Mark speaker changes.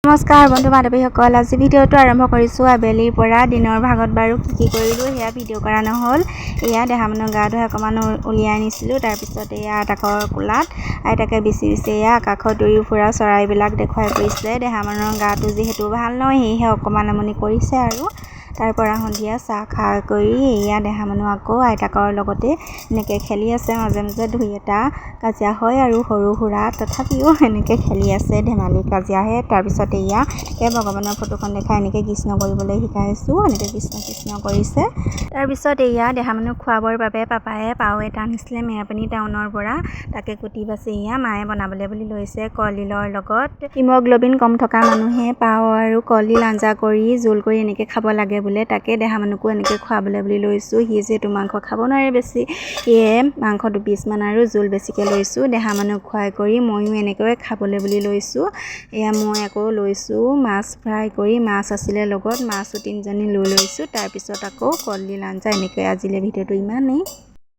Speaker 1: নমস্কাৰ বন্ধু বান্ধৱীসকল, আজি ভিডিঅ'টো আৰম্ভ কৰিছোঁ আবেলিৰ পৰা। দিনৰ ভাগত বাৰু কি কৰিলোঁ সেয়া ভিডিঅ' কৰা নহ'ল। এয়া দেহা মানুহৰ গা ধুই অকণমান উলিয়াই আনিছিলোঁ। তাৰপিছত এয়া আইতাকৰ কোলাত আইতাকে বিচি এয়া আকাশত উৰি ফুৰা চৰাইবিলাক দেখুৱাই ফুৰিছিলে। দেহা মানুহৰ গাটো যিহেতু ভাল নহয়, সেয়েহে অকণমান আমনি কৰিছে আৰু। তাৰ পৰা সন্ধিয়া চাহ খাই কৰি এয়া দেহা মানুহ আকৌ আইতাকৰ লগতে এনেকৈ খেলি আছে। মাজে মাজে দুই এটা কাজিয়া হয় আৰু সৰু সুৰা, তথাপিও এনেকৈ খেলি আছে, ধেমালি কাজিয়াহে। তাৰপিছত এয়া ভগৱানৰ ফটোখন দেখাই এনেকৈ কৃষ্ণ কৰিবলৈ শিকাইছোঁ। এনেকৈ কৃষ্ণ কৃষ্ণ কৰিছে। তাৰপিছত এয়া দেহা মানুহ খুৱাবৰ বাবে পাপায়ে পাও এটা আনিছিলে মেৰাপানী টাউনৰ পৰা। তাকে কুটি বাছি এয়া মায়ে বনাবলৈ বুলি লৈছে কলডিলৰ লগত। হিমগ্ল'বিন কম থকা মানুহে পাও আৰু কলডিল আঞ্জা কৰি জোল কৰি এনেকৈ খাব লাগে বোলে। তাকে দেহা মানুহকো এনেকৈ খুৱাবলৈ বুলি লৈছোঁ। সি যিহেতু মাংস খাব নোৱাৰে বেছি, সেয়ে মাংস 2 পিচমান আৰু জোল বেছিকৈ লৈছোঁ। দেহা মানুহক খুৱাই কৰি ময়ো এনেকৈ খাবলৈ বুলি লৈছোঁ। এয়া মই আকৌ লৈছোঁ মাছ ফ্ৰাই কৰি, মাছ আছিলে লগত, মাছো 3জনী লৈ লৈছোঁ। তাৰপিছত আকৌ কলডিল আঞ্জা। এনেকৈ আজিলৈ ভিডিঅ'টো ইমানেই।